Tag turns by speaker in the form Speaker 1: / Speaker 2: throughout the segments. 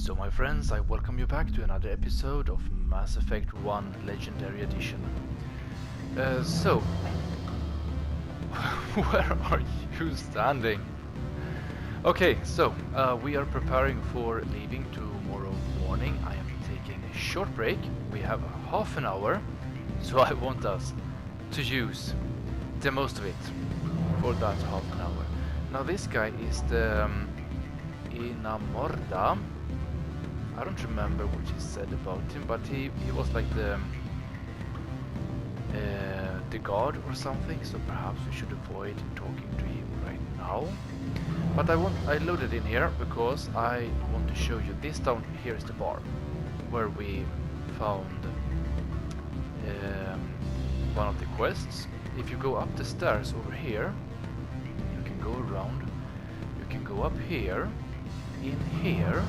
Speaker 1: So my friends, I welcome you back to another episode of Mass Effect 1 Legendary Edition. Where are you standing? Okay, so we are preparing for leaving tomorrow morning. I am taking a short break. We have half an hour, so I want us to use the most of it for that half an hour. Now this guy is the Inamorda. I don't remember what he said about him, but he was like the guard or something, so perhaps we should avoid talking to him right now. But I loaded in here because I want to show you this. Down here is the bar where we found one of the quests. If you go up the stairs over here, you can go around, you can go up here, in here.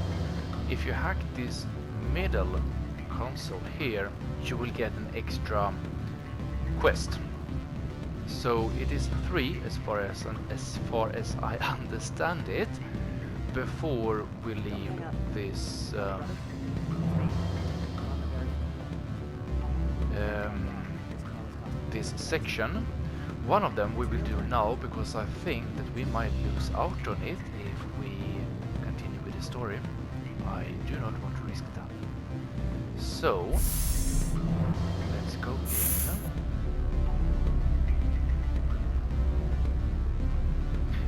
Speaker 1: If you hack this middle console here, you will get an extra quest. So it is 3 as far as I understand it, before we leave this this section. One of them we will do now because I think that we might lose out on it if we continue with the story. I do not want to risk that. So let's go in.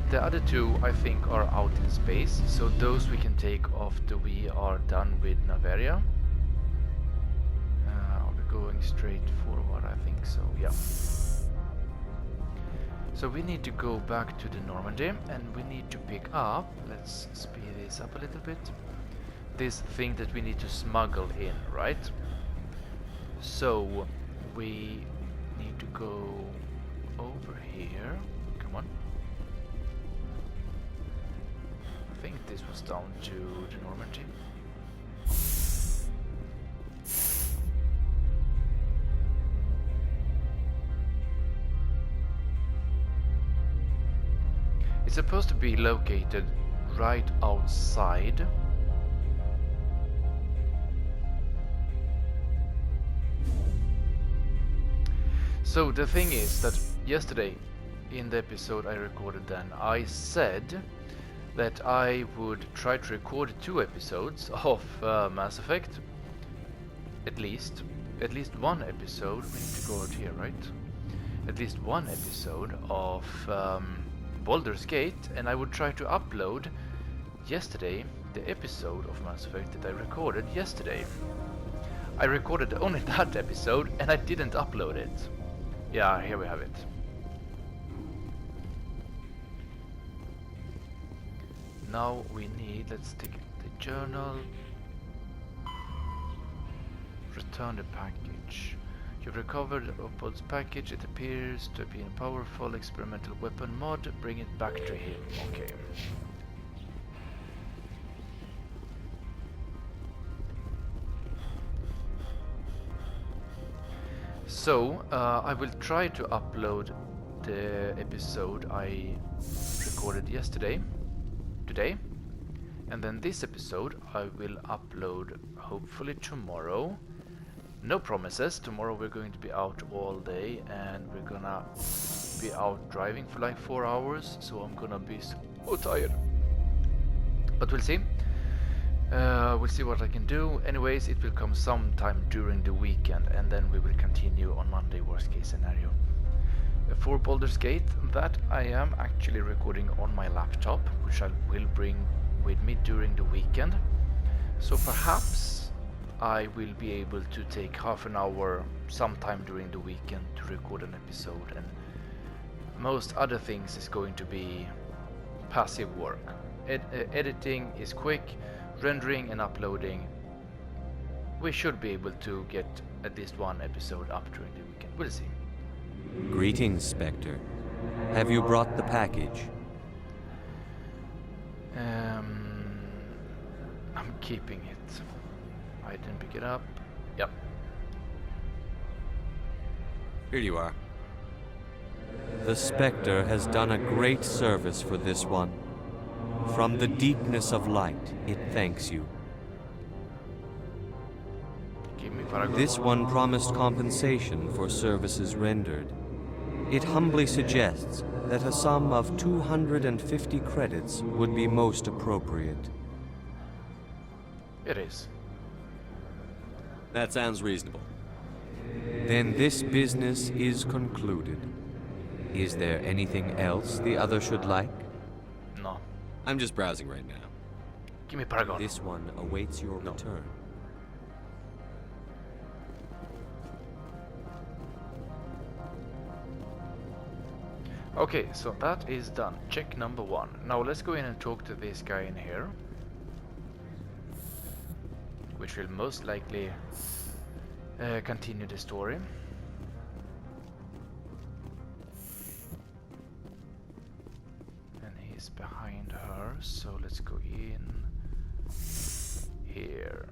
Speaker 1: The other two I think are out in space, so those we can take after we are done with Naveria. Are we going straight forward? I think so, yeah. So we need to go back to the Normandy and we need to pick up, let's speed this up a little bit, this thing that we need to smuggle in, right? So we need to go over here. Come on. I think this was down to the Normandy. It's supposed to be located right outside. So the thing is that yesterday in the episode I recorded then, I said that I would try to record 2 episodes of Mass Effect. At least one episode. We need to go out here, right? At least one episode of Baldur's Gate, and I would try to upload yesterday the episode of Mass Effect that I recorded yesterday. I recorded only that episode and I didn't upload it. Yeah, here we have it. Now we need, let's take the journal. Return the package. You've recovered Opal's package. It appears to be a powerful experimental weapon mod. Bring it back to him. Okay. So, I will try to upload the episode I recorded yesterday, today, and then this episode I will upload hopefully tomorrow. No promises. Tomorrow we're going to be out all day and we're gonna be out driving for like 4 hours, so I'm gonna be so tired. But we'll see. We'll see what I can do. Anyways, it will come sometime during the weekend and then we will continue on Monday, worst case scenario. For Baldur's Gate, that I am actually recording on my laptop, which I will bring with me during the weekend. So perhaps I will be able to take half an hour sometime during the weekend to record an episode, and most other things is going to be passive work. Editing is quick, rendering and uploading. We should be able to get at least one episode up during the weekend. We'll see.
Speaker 2: Greetings, Spectre. Have you brought the package?
Speaker 1: I'm keeping it. I didn't pick it up. Yep.
Speaker 2: Here you are. The Spectre has done a great service for this one. From the deepness of light, it thanks you.
Speaker 1: Gimme Paragon.
Speaker 2: This one promised compensation for services rendered. It humbly suggests that a sum of 250 credits would be most appropriate.
Speaker 1: It is.
Speaker 2: That sounds reasonable. Then this business is concluded. Is there anything else the other should like?
Speaker 1: No.
Speaker 2: I'm just browsing right now.
Speaker 1: Gimme Paragon.
Speaker 2: This one awaits your
Speaker 1: No.
Speaker 2: return.
Speaker 1: Okay, so that is done. Check number 1. Now let's go in and talk to this guy in here. Which will most likely continue the story. And he's behind her, so let's go in here.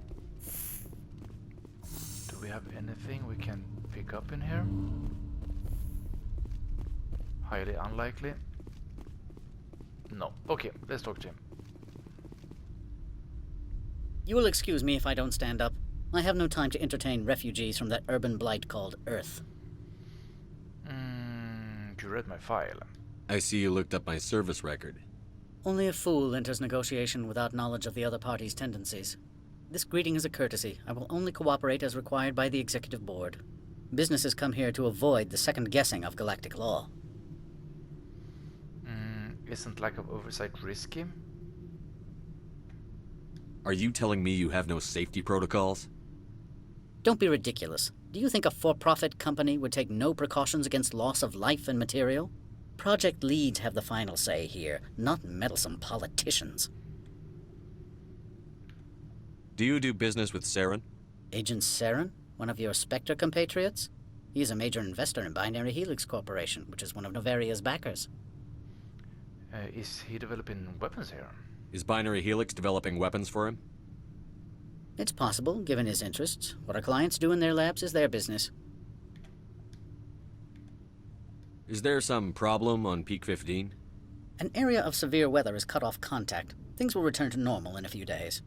Speaker 1: Do we have anything we can pick up in here? Highly unlikely. No. Okay, let's talk to him.
Speaker 3: You will excuse me if I don't stand up. I have no time to entertain refugees from that urban blight called Earth.
Speaker 1: You read my file.
Speaker 2: I see you looked up my service record.
Speaker 3: Only a fool enters negotiation without knowledge of the other party's tendencies. This greeting is a courtesy. I will only cooperate as required by the Executive Board. Businesses come here to avoid the second guessing of galactic law.
Speaker 1: Isn't lack of oversight risky?
Speaker 2: Are you telling me you have no safety protocols?
Speaker 3: Don't be ridiculous. Do you think a for-profit company would take no precautions against loss of life and material? Project leads have the final say here, not meddlesome politicians.
Speaker 2: Do you do business with Saren?
Speaker 3: Agent Saren, one of your Spectre compatriots? He is a major investor in Binary Helix Corporation, which is one of Novaria's backers.
Speaker 1: Is he developing weapons here?
Speaker 2: Is Binary Helix developing weapons for him?
Speaker 3: It's possible, given his interests. What our clients do in their labs is their business.
Speaker 2: Is there some problem on Peak 15?
Speaker 3: An area of severe weather has cut off contact. Things will return to normal in a few days.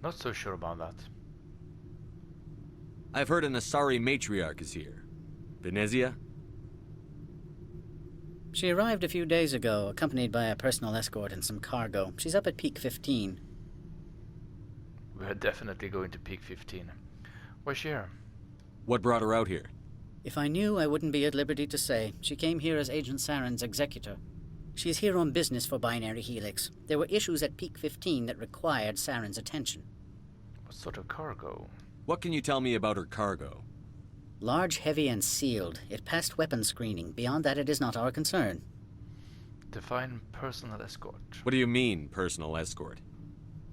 Speaker 1: Not so sure about that.
Speaker 2: I've heard an Asari matriarch is here. Venezia?
Speaker 3: She arrived a few days ago, accompanied by a personal escort and some cargo. She's up at Peak 15.
Speaker 1: We're definitely going to Peak 15. Why's she here?
Speaker 2: What brought her out here?
Speaker 3: If I knew, I wouldn't be at liberty to say. She came here as Agent Saren's executor. She's here on business for Binary Helix. There were issues at Peak 15 that required Saren's attention.
Speaker 1: What sort of cargo?
Speaker 2: What can you tell me about her cargo?
Speaker 3: Large, heavy, and sealed. It passed weapons screening. Beyond that, it is not our concern.
Speaker 1: Define personal escort.
Speaker 2: What do you mean, personal escort?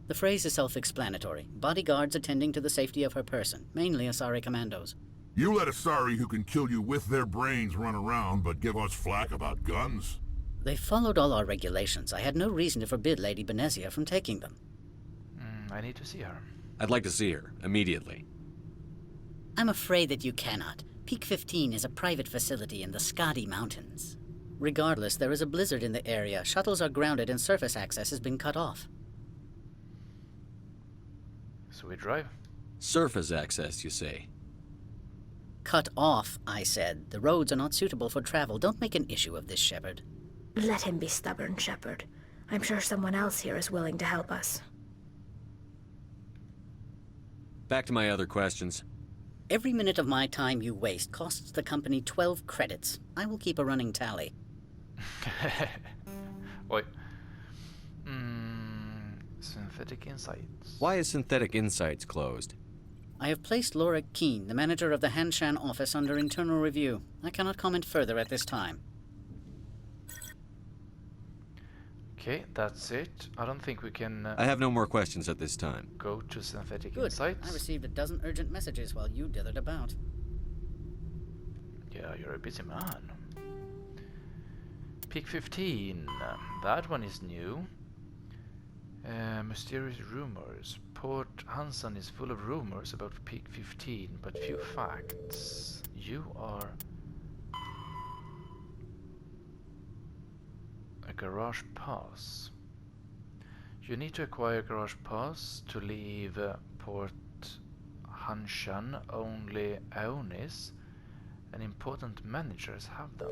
Speaker 3: The phrase is self-explanatory. Bodyguards attending to the safety of her person, mainly Asari commandos.
Speaker 4: You let Asari who can kill you with their brains run around, but give us flack about guns?
Speaker 3: They followed all our regulations. I had no reason to forbid Lady Benezia from taking them.
Speaker 1: I need to see her.
Speaker 2: I'd like to see her, immediately.
Speaker 3: I'm afraid that you cannot. Peak 15 is a private facility in the Skadi Mountains. Regardless, there is a blizzard in the area. Shuttles are grounded and surface access has been cut off.
Speaker 1: So we drive?
Speaker 2: Surface access, you say?
Speaker 3: Cut off, I said. The roads are not suitable for travel. Don't make an issue of this, Shepard.
Speaker 5: Let him be stubborn, Shepard. I'm sure someone else here is willing to help us.
Speaker 2: Back to my other questions.
Speaker 3: Every minute of my time you waste costs the company 12 credits. I will keep a running tally.
Speaker 1: Wait. Synthetic Insights.
Speaker 2: Why is Synthetic Insights closed?
Speaker 3: I have placed Lauric Keane, the manager of the Hanshan office, under internal review. I cannot comment further at this time.
Speaker 1: Okay, that's it. I don't think we can
Speaker 2: I have no more questions at this time.
Speaker 1: go to Synthetic
Speaker 3: Good.
Speaker 1: Insights.
Speaker 3: I received a dozen urgent messages while you dithered about.
Speaker 1: Yeah, you're a busy man. Peak 15. That one is new. Mysterious rumors. Port Hansan is full of rumors about Peak 15, but few facts. You are a garage pass. You need to acquire a garage pass to leave Port Hanshan, only Aonis and important managers have them.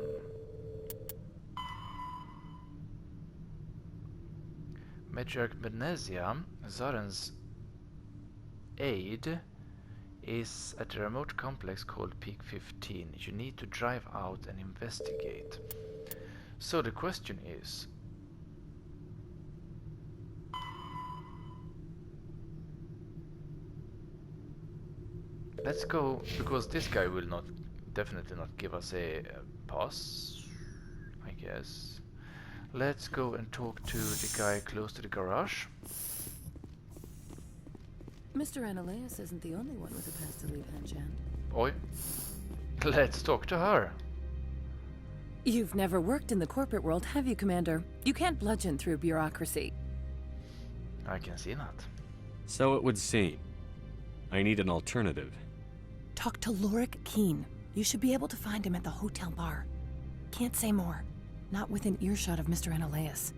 Speaker 1: Matriarch Benezia, Zaren's aide, is at a remote complex called Peak 15. You need to drive out and investigate. So the question is, let's go, because this guy will definitely not give us a pass, I guess. Let's go and talk to the guy close to the garage.
Speaker 6: Mr. Annaleus isn't the only one with a pass to leave Hanshan.
Speaker 1: Oi. Let's talk to her.
Speaker 6: You've never worked in the corporate world, have you, Commander? You can't bludgeon through bureaucracy.
Speaker 1: I can see that.
Speaker 2: So it would seem. I need an alternative.
Speaker 6: Talk to Lauric Keane. You should be able to find him at the hotel bar. Can't say more. Not within earshot of Mr. Annaleus.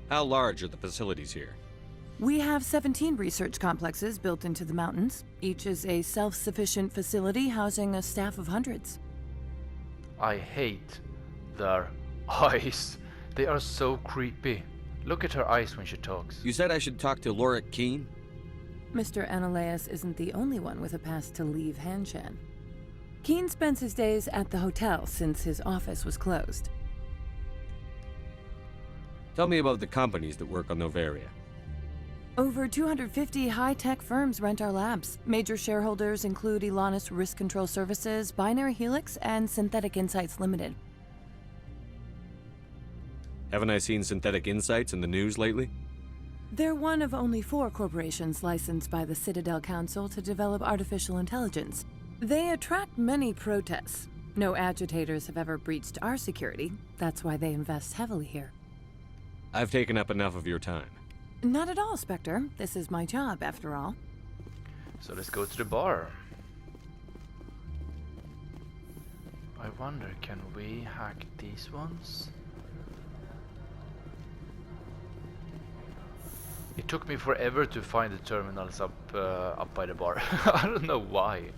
Speaker 2: How large are the facilities here?
Speaker 6: We have 17 research complexes built into the mountains. Each is a self-sufficient facility housing a staff of hundreds.
Speaker 1: I hate their eyes. They are so creepy. Look at her eyes when she talks.
Speaker 2: You said I should talk to Lauric Keane?
Speaker 6: Mr. Annaleus isn't the only one with a pass to leave Hanshan. Keane spends his days at the hotel since his office was closed.
Speaker 2: Tell me about the companies that work on Novaria.
Speaker 6: Over 250 high-tech firms rent our labs. Major shareholders include Elanus Risk Control Services, Binary Helix, and Synthetic Insights Limited.
Speaker 2: Haven't I seen Synthetic Insights in the news lately?
Speaker 6: They're one of only 4 corporations licensed by the Citadel Council to develop artificial intelligence. They attract many protests. No agitators have ever breached our security. That's why they invest heavily here.
Speaker 2: I've taken up enough of your time.
Speaker 6: Not at all, Spectre. This is my job, after all.
Speaker 1: So let's go to the bar. I wonder, can we hack these ones? It took me forever to find the terminals up by the bar. I don't know why.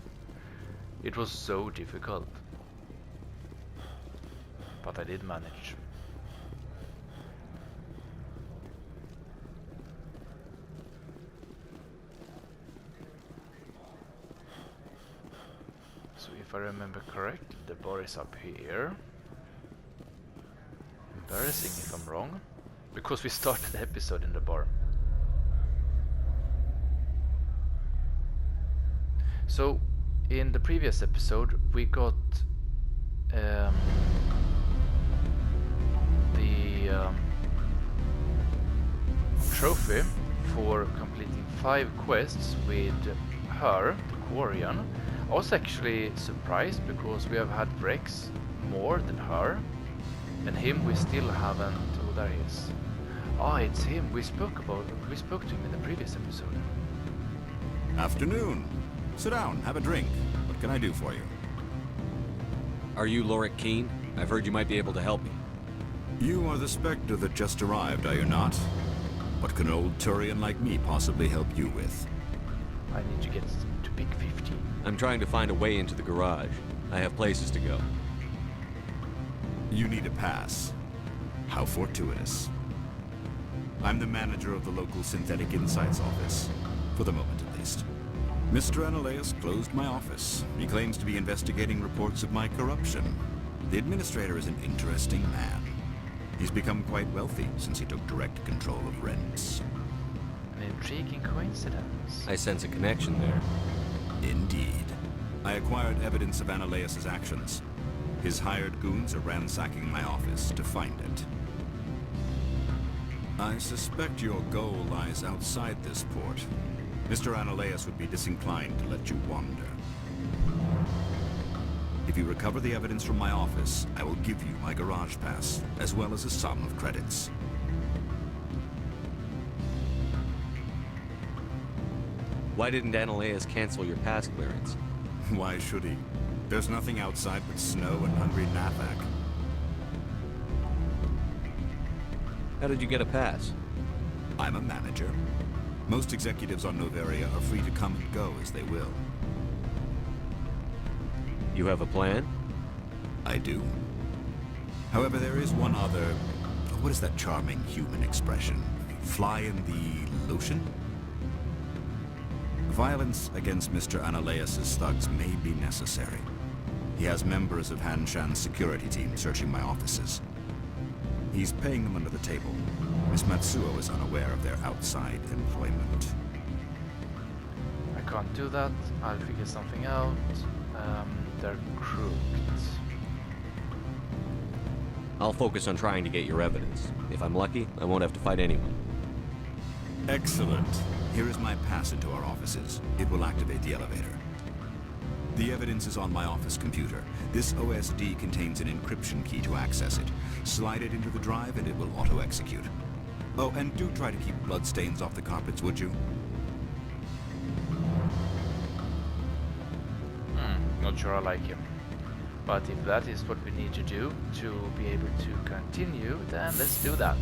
Speaker 1: It was so difficult. But I did manage. So if I remember correctly, the bar is up here. Embarrassing if I'm wrong. Because we started the episode in the bar. So, in the previous episode, we got the trophy for completing 5 quests with her, the Quarian. I was actually surprised because we have had Rex more than her, and him we still haven't. Oh, there he is. Ah, it's him. We spoke to him in the previous episode.
Speaker 7: Afternoon. Sit down, have a drink. What can I do for you?
Speaker 2: Are you Lauric Keane? I've heard you might be able to help me.
Speaker 7: You are the Spectre that just arrived, are you not? What can an old Turian like me possibly help you with?
Speaker 1: I need to get to Peak 15.
Speaker 2: I'm trying to find a way into the garage. I have places to go.
Speaker 7: You need a pass. How fortuitous. I'm the manager of the local Synthetic Insights office. For the moment, at least. Mr. Annaleus closed my office. He claims to be investigating reports of my corruption. The administrator is an interesting man. He's become quite wealthy since he took direct control of rents.
Speaker 1: An intriguing coincidence.
Speaker 2: I sense a connection there.
Speaker 7: Indeed. I acquired evidence of Annaleus' actions. His hired goons are ransacking my office to find it. I suspect your goal lies outside this port. Mr. Annaleus would be disinclined to let you wander. If you recover the evidence from my office, I will give you my garage pass, as well as a sum of credits.
Speaker 2: Why didn't Annaleus cancel your pass clearance?
Speaker 7: Why should he? There's nothing outside but snow and hungry Nafak.
Speaker 2: How did you get a pass?
Speaker 7: I'm a manager. Most executives on Noveria are free to come and go as they will.
Speaker 2: You have a plan?
Speaker 7: I do. However, there is one other... What is that charming human expression? Fly in the lotion? Violence against Mr. Analeas' thugs may be necessary. He has members of Han Shan's security team searching my offices. He's paying them under the table. Miss Matsuo is unaware of their outside employment.
Speaker 1: I can't do that. I'll figure something out. They're crooked.
Speaker 2: I'll focus on trying to get your evidence. If I'm lucky, I won't have to fight anyone.
Speaker 7: Excellent. Here is my pass into our offices. It will activate the elevator. The evidence is on my office computer. This OSD contains an encryption key to access it. Slide it into the drive and it will auto-execute. Oh, and do try to keep bloodstains off the carpets, would you?
Speaker 1: Not sure I like him. But if that is what we need to do to be able to continue, then let's do that.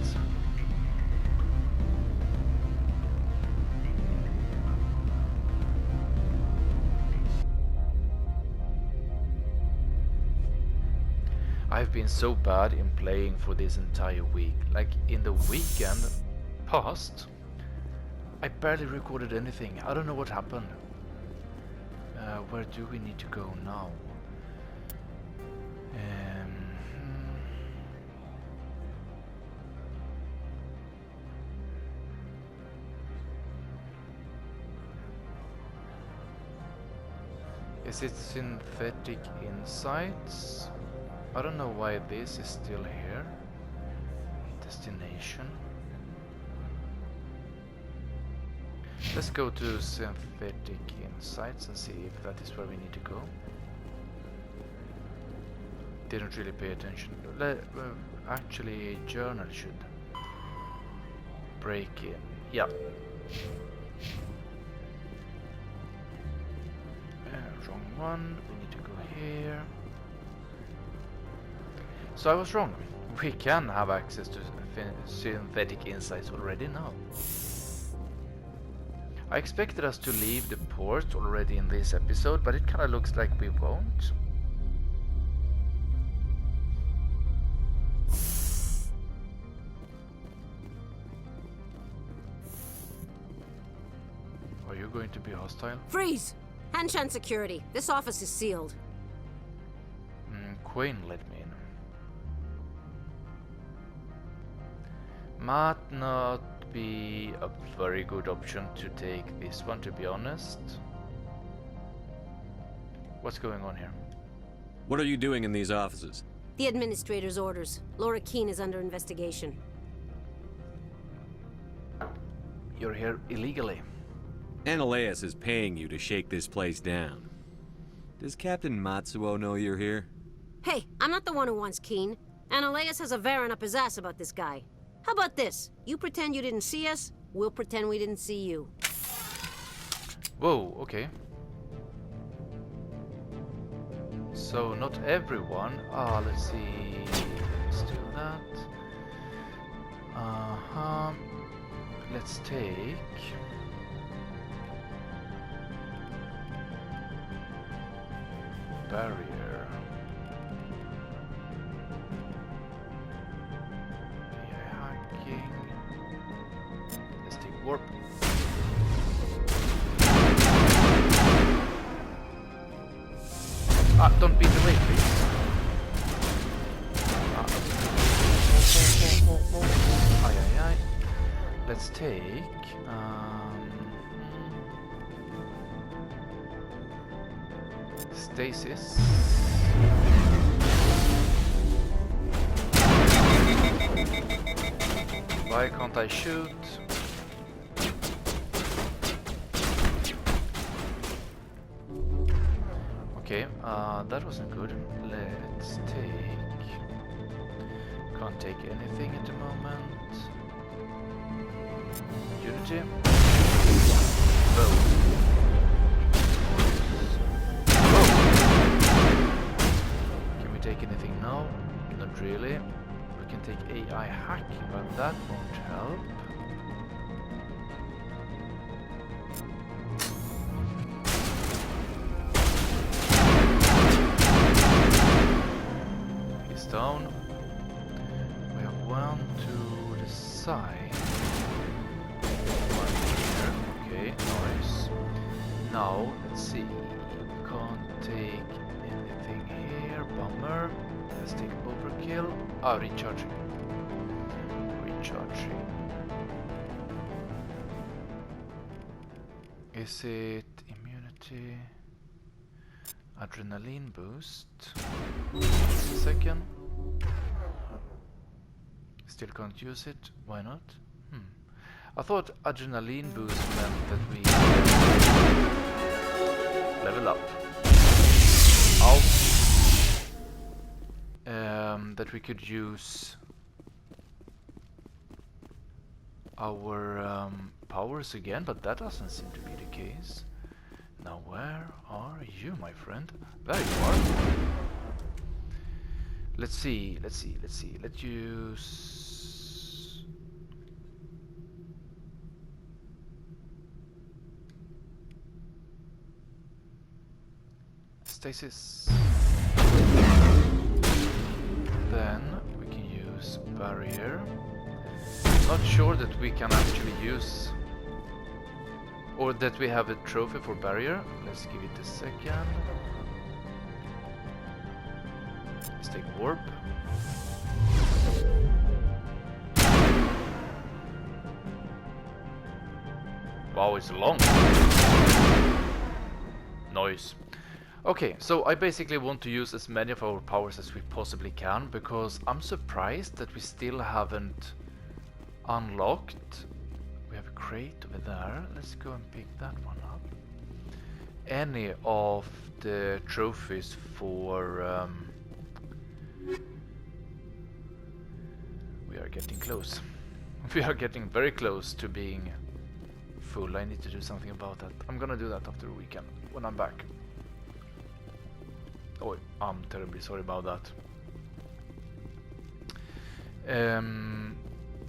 Speaker 1: I've been so bad in playing for this entire week. Like in the weekend past, I barely recorded anything. I don't know what happened. Where do we need to go now? Is it synthetic insights? I don't know why this is still here. Destination. Let's go to synthetic insights and see if that is where we need to go. Didn't really pay attention. Actually, a journal should break in. Yeah. Wrong one. We need to go here. So I was wrong. We can have access to synthetic insights already now. I expected us to leave the port already in this episode, but it kind of looks like we won't. Are you going to be hostile?
Speaker 8: Freeze! Han Shan security. This office is sealed.
Speaker 1: Keane let me in. Might not be a very good option to take this one, to be honest. What's going on here?
Speaker 2: What are you doing in these offices?
Speaker 8: The administrator's orders. Lauric Keane is under investigation.
Speaker 1: You're here illegally.
Speaker 2: Analeas is paying you to shake this place down. Does Captain Matsuo know you're here?
Speaker 8: Hey, I'm not the one who wants Keane. Analeas has a Varen up his ass about this guy. How about this? You pretend you didn't see us, we'll pretend we didn't see you.
Speaker 1: Whoa, okay. So not everyone. Let's see. Let's do that. Let's take barrier. Hacking. Let's take warp. Don't beat the way, please. Aye. Let's take stasis. Why can't I shoot? Okay, that wasn't good. Let's take... Can't take anything at the moment. Unity. Vote. Can we take anything now? Not really. We can take AI hacking, but that won't help. down. We have one to the side. One here. Okay, nice. Now, let's see. Can't take anything here. Bummer. Let's take overkill. Ah, recharging. Recharging. Is it immunity? Adrenaline boost. Just a second. Still can't use it. Why not? I thought adrenaline boost meant that we level up. Ow. That we could use our powers again, but that doesn't seem to be the case. Now where are you, my friend? There you are. Let's see. Let's use... stasis. Then we can use barrier. Not sure that we can actually use, or that we have a trophy for barrier. Let's give it a second. Let's take warp. Wow, it's long. Nice. Okay, so I basically want to use as many of our powers as we possibly can, because I'm surprised that we still haven't unlocked. We have a crate over there. Let's go and pick that one up. Any of the trophies for... we are getting close. We are getting very close to being full. I need to do something about that. I'm gonna do that after the weekend, when I'm back. Oh, I'm terribly sorry about that.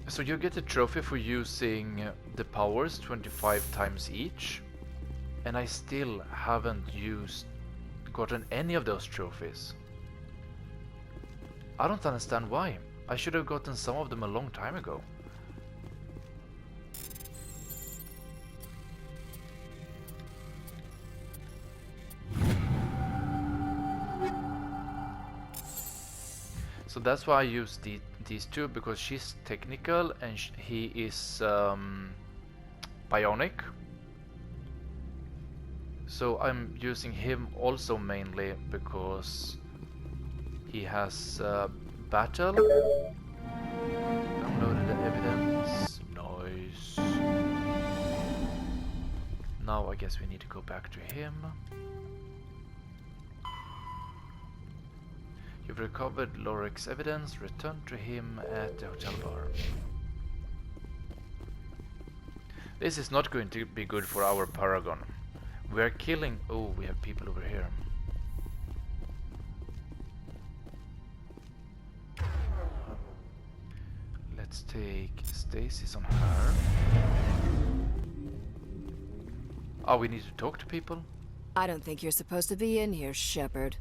Speaker 1: So you get a trophy for using the powers 25 times each, and I still haven't gotten any of those trophies. I don't understand why. I should have gotten some of them a long time ago. So that's why I use these two, because she's technical and he is bionic. So I'm using him also mainly because he has battle. Downloaded the evidence. Nice. Now I guess we need to go back to him. You've recovered Lauric's evidence. Return to him at the hotel bar. This is not going to be good for our Paragon. We are killing... Oh, we have people over here. Let's take stasis on her. Oh, we need to talk to people?
Speaker 9: I don't think you're supposed to be in here, Shepard.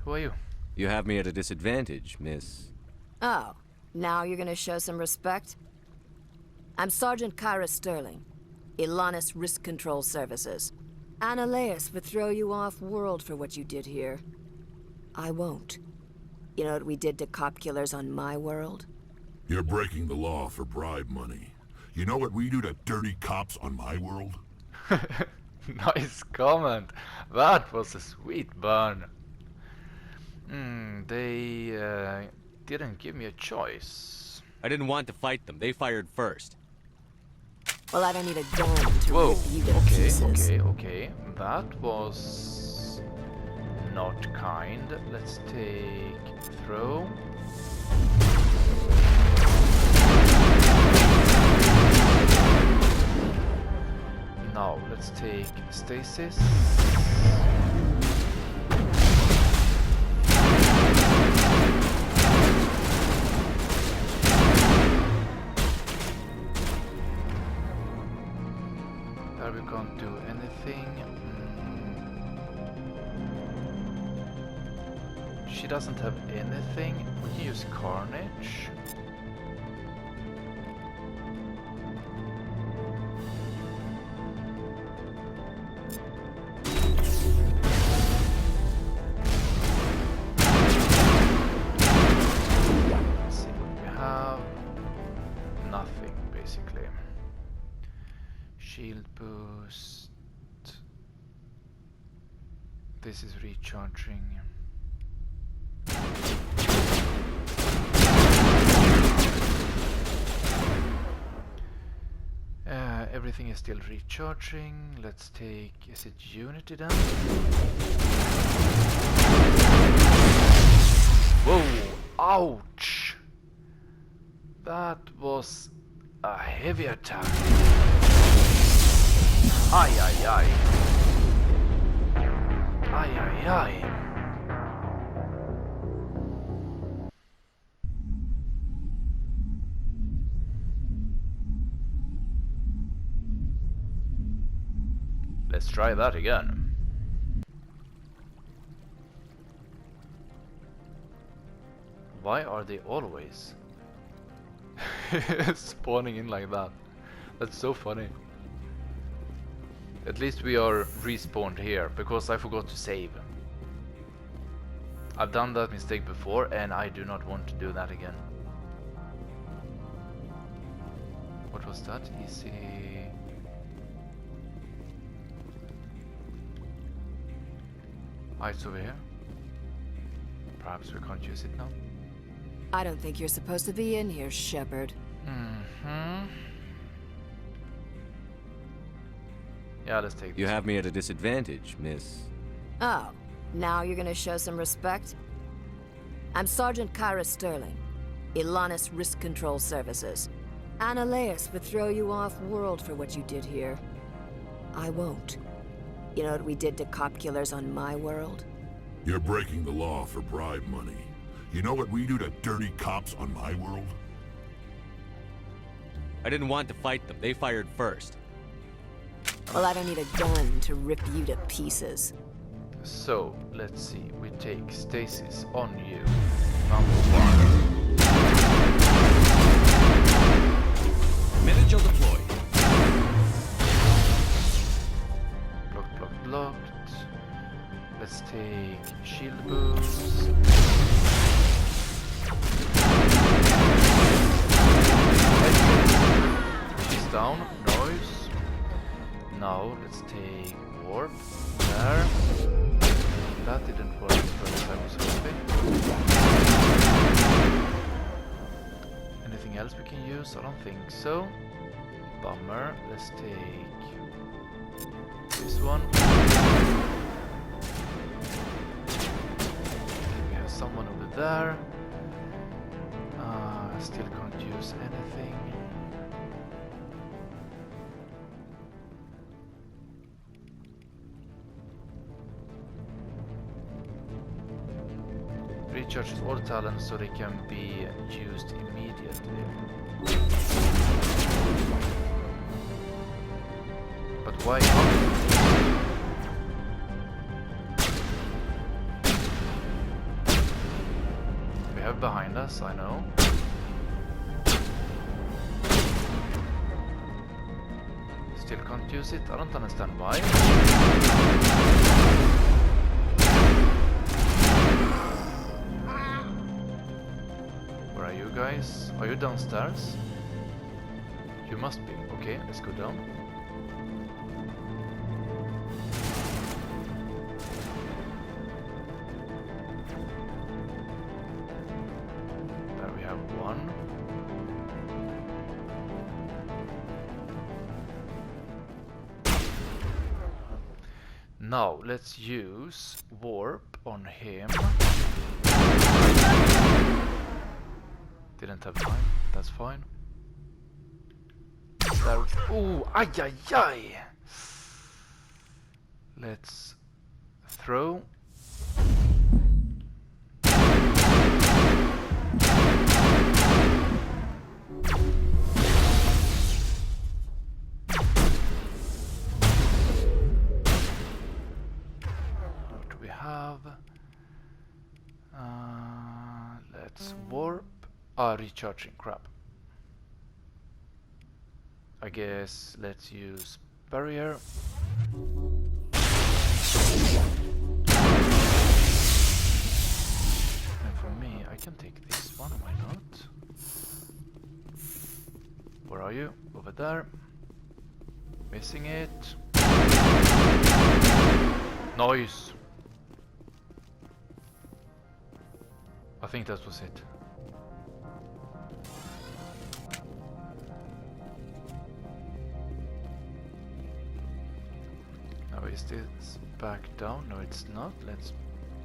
Speaker 1: Who are you?
Speaker 2: You have me at a disadvantage, miss.
Speaker 9: Oh, now you're gonna show some respect? I'm Sergeant Kyra Sterling, Ilanis Risk Control Services. Annaleus would throw you off-world for what you did here. I won't. You know what we did to cop killers on my world?
Speaker 4: You're breaking the law for bribe money. You know what we do to dirty cops on my world?
Speaker 1: Nice comment. That was a sweet burn. They didn't give me a choice.
Speaker 2: I didn't want to fight them. They fired first.
Speaker 9: Well, I don't need a gun to
Speaker 1: Whoa.
Speaker 9: rip you to pieces.
Speaker 1: Okay. That was not kind. Let's take throw. Now let's take stasis. There we can't do anything. she doesn't have anything. We can use Carnage. Let's see what we have. Nothing, basically. Shield boost. This is recharging. Everything is still recharging. Let's take, is it Unity then? Whoa! Ouch! That was a heavy attack. Ay ay ay. Ay ay ay. Let's try that again. Why are they always spawning in like that? That's so funny. At least we are respawned here, because I forgot to save. I've done that mistake before and I do not want to do that again. What was that? Easy. It's over here. Perhaps we can't use it now.
Speaker 9: I don't think you're supposed to be in here, Shepard.
Speaker 1: Yeah, let's take this.
Speaker 2: You have me at a disadvantage, miss.
Speaker 9: Oh, now you're gonna show some respect? I'm Sergeant Kyra Sterling, Ilanis Risk Control Services. Annaleus would throw you off-world for what you did here. I won't. You know what we did to cop killers on my world?
Speaker 4: You're breaking the law for bribe money. You know what we do to dirty cops on my world?
Speaker 2: I didn't want to fight them. They fired first.
Speaker 9: Well, I don't need a gun to rip you to pieces.
Speaker 1: So, let's see. We take stasis on you.
Speaker 2: Manager deployed.
Speaker 1: Blocked. Let's take shield boost. She's down. Noise. Now let's take warp. There. That didn't work as well as I was hoping. Anything else we can use? I don't think so. Bummer. Let's take this one. We have someone over there. Still can't use anything. Recharges all talents so they can be used immediately. But why not? We have behind us, I know. Still can't use it. I don't understand why. Where are you guys? Are you downstairs? You must be. Okay, let's go down. There we have one. Now let's use warp on him. Didn't have time, that's fine. There. Ooh, ay ay ay! Let's throw. What do we have? let's warp. Ah, recharging, crap. I guess let's use barrier. And for me, I can take this one, why not? Where are you? Over there. Missing it. Nice. I think that was it. Now is this back down? No, it's not. Let's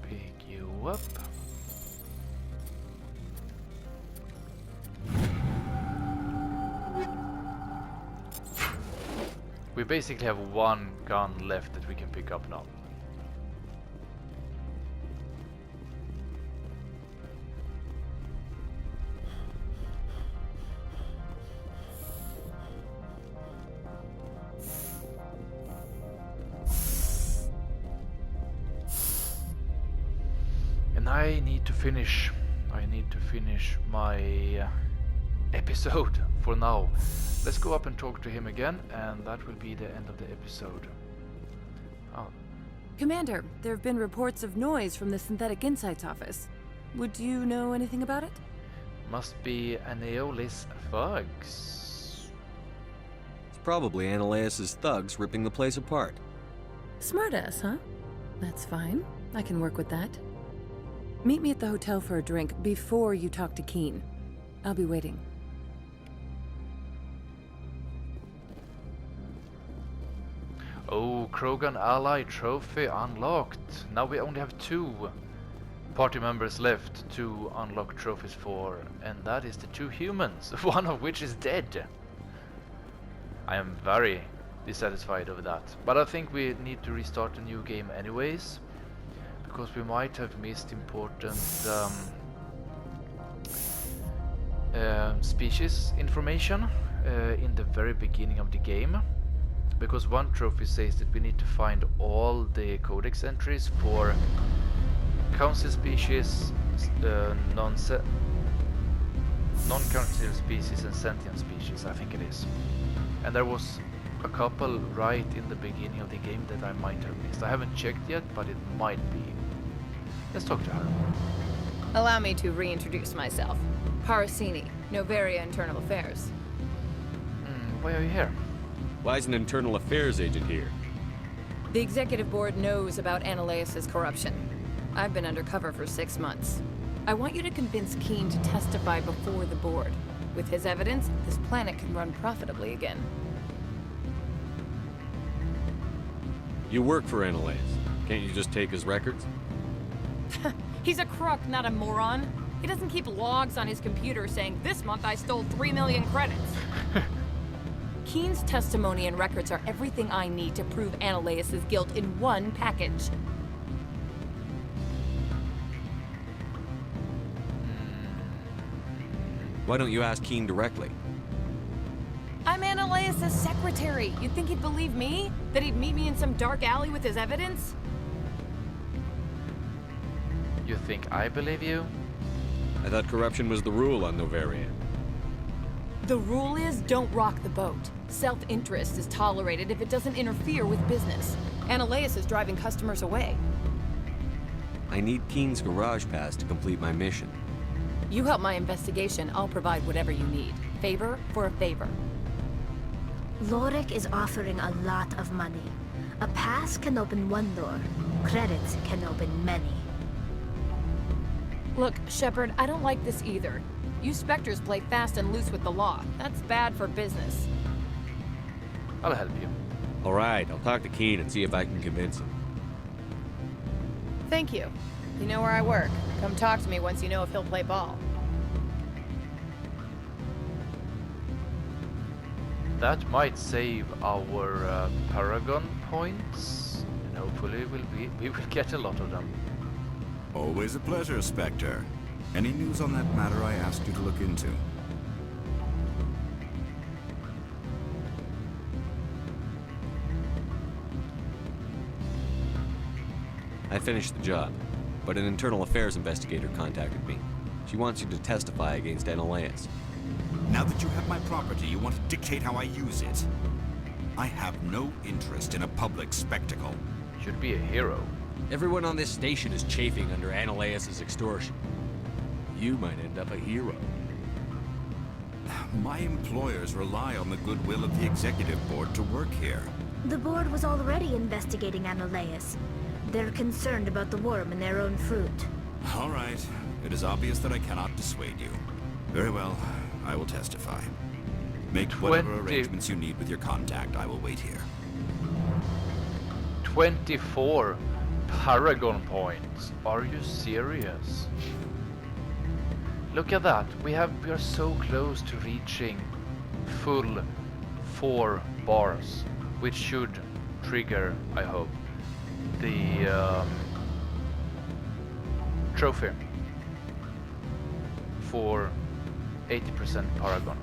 Speaker 1: pick you up. We basically have one gun left that we can pick up now. And I need to finish my episode for now. Let's go up and talk to him again, and that will be the end of the episode. Oh.
Speaker 6: Commander, there have been reports of noise from the Synthetic Insights office. Would you know anything about it?
Speaker 1: Must be Aneolis thugs.
Speaker 2: It's probably Ananias' thugs ripping the place apart.
Speaker 6: Smartass, huh? That's fine. I can work with that. Meet me at the hotel for a drink before you talk to Keane. I'll be waiting.
Speaker 1: Oh, Krogan Ally Trophy unlocked. Now we only have 2 party members left to unlock trophies for, and that is the 2 humans, one of which is dead. I am very dissatisfied over that. But I think we need to restart a new game anyways, because we might have missed important species information in the very beginning of the game. Because one trophy says that we need to find all the codex entries for council species, non-council species and sentient species, I think it is. And there was a couple right in the beginning of the game that I might have missed. I haven't checked yet, but it might be. Let's talk to her.
Speaker 10: Allow me to reintroduce myself. Parasini, Novaria Internal Affairs.
Speaker 1: Why are you here?
Speaker 2: Why is an internal affairs agent here?
Speaker 10: The executive board knows about Ananias' corruption. I've been undercover for 6 months. I want you to convince Keane to testify before the board. With his evidence, this planet can run profitably again.
Speaker 2: You work for Ananias. Can't you just take his records?
Speaker 10: He's a crook, not a moron. He doesn't keep logs on his computer saying, "This month I stole 3 million credits." Keane's testimony and records are everything I need to prove Ananias' guilt in one package.
Speaker 2: Why don't you ask Keane directly?
Speaker 10: I'm Ananias' secretary. You'd think he'd believe me? That he'd meet me in some dark alley with his evidence?
Speaker 1: You think I believe you?
Speaker 2: I thought corruption was the rule on Novaria.
Speaker 10: The rule is, don't rock the boat. Self-interest is tolerated if it doesn't interfere with business. Ananias is driving customers away.
Speaker 2: I need Keane's garage pass to complete my mission.
Speaker 10: You help my investigation, I'll provide whatever you need. Favor for a favor.
Speaker 5: Lauric is offering a lot of money. A pass can open one door. Credits can open many.
Speaker 10: Look, Shepard, I don't like this either. You Spectres play fast and loose with the law. That's bad for business.
Speaker 1: I'll help you.
Speaker 2: All right, I'll talk to Keane and see if I can convince him.
Speaker 10: Thank you. You know where I work. Come talk to me once you know if he'll play ball.
Speaker 1: That might save our Paragon points, and hopefully we will get a lot of them.
Speaker 7: Always a pleasure, Spectre. Any news on that matter I asked you to look into?
Speaker 2: I finished the job, but an internal affairs investigator contacted me. She wants you to testify against Analaeus.
Speaker 7: Now that you have my property, you want to dictate how I use it. I have no interest in a public spectacle.
Speaker 1: Should be a hero.
Speaker 11: Everyone on this station is chafing under Analaeus' extortion. You might end up a hero.
Speaker 7: My employers rely on the goodwill of the executive board to work here.
Speaker 5: The board was already investigating Analaeus. They're concerned about the worm in their own fruit.
Speaker 7: All right. It is obvious that I cannot dissuade you. Very well. I will testify. Make whatever arrangements you need with your contact. I will wait here.
Speaker 1: 24 Paragon points. Are you serious? Look at that. We are so close to reaching full 4 bars, which should trigger, I hope, the trophy for 80% Paragon.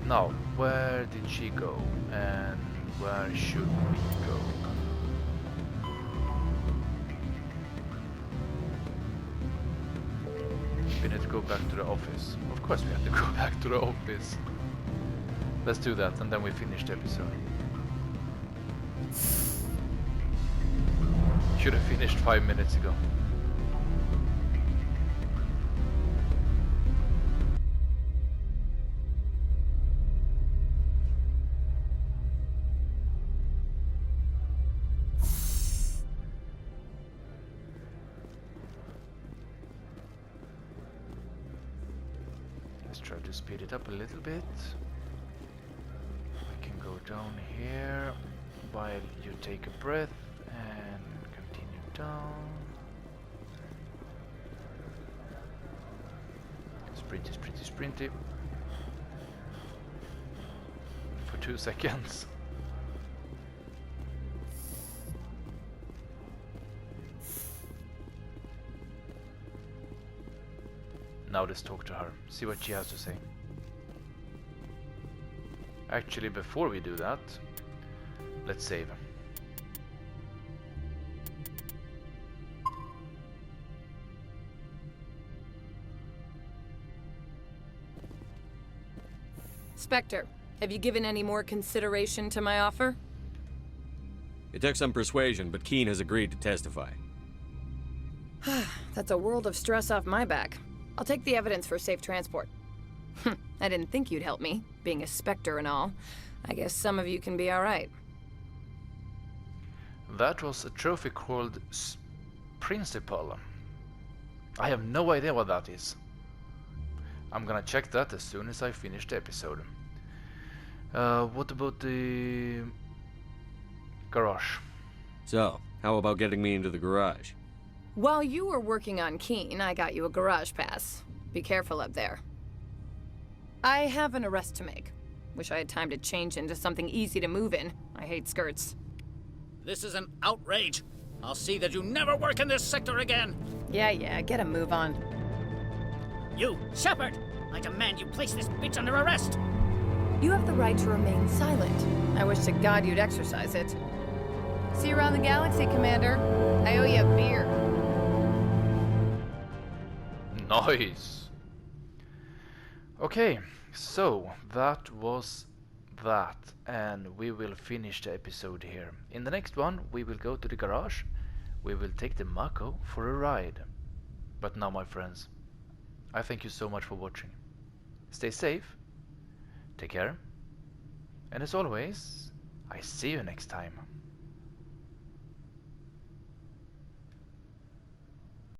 Speaker 1: Now, where did she go, and where should we go? We need to go back to the office. Of course we have to go back to the office. Let's do that, and then we finish the episode. Should have finished 5 minutes ago. Let's try to speed it up a little bit. We can go down here while you take a breath and continue down. Sprinty, sprinty, sprinty. For 2 seconds. Now let's talk to her, see what she has to say. Actually, before we do that, let's save.
Speaker 10: Spectre, have you given any more consideration to my offer?
Speaker 2: It took some persuasion, but Keane has agreed to testify.
Speaker 10: That's a world of stress off my back. I'll take the evidence for safe transport. I didn't think you'd help me, being a Spectre and all. I guess some of you can be alright.
Speaker 1: That was a trophy called Principal. I have no idea what that is. I'm gonna check that as soon as I finish the episode. What about the garage?
Speaker 2: So, how about getting me into the garage?
Speaker 10: While you were working on Keane, I got you a garage pass. Be careful up there. I have an arrest to make. Wish I had time to change into something easy to move in. I hate skirts.
Speaker 3: This is an outrage. I'll see that you never work in this sector again.
Speaker 10: Yeah, get a move on.
Speaker 3: You, Shepard! I demand you place this bitch under arrest!
Speaker 10: You have the right to remain silent. I wish to God you'd exercise it. See you around the galaxy, Commander. I owe you a beer.
Speaker 1: Nice! Okay, so that was that, and we will finish the episode here. In the next one, we will go to the garage. We will take the Mako for a ride. But now, my friends, I thank you so much for watching. Stay safe, take care, and as always, I see you next time.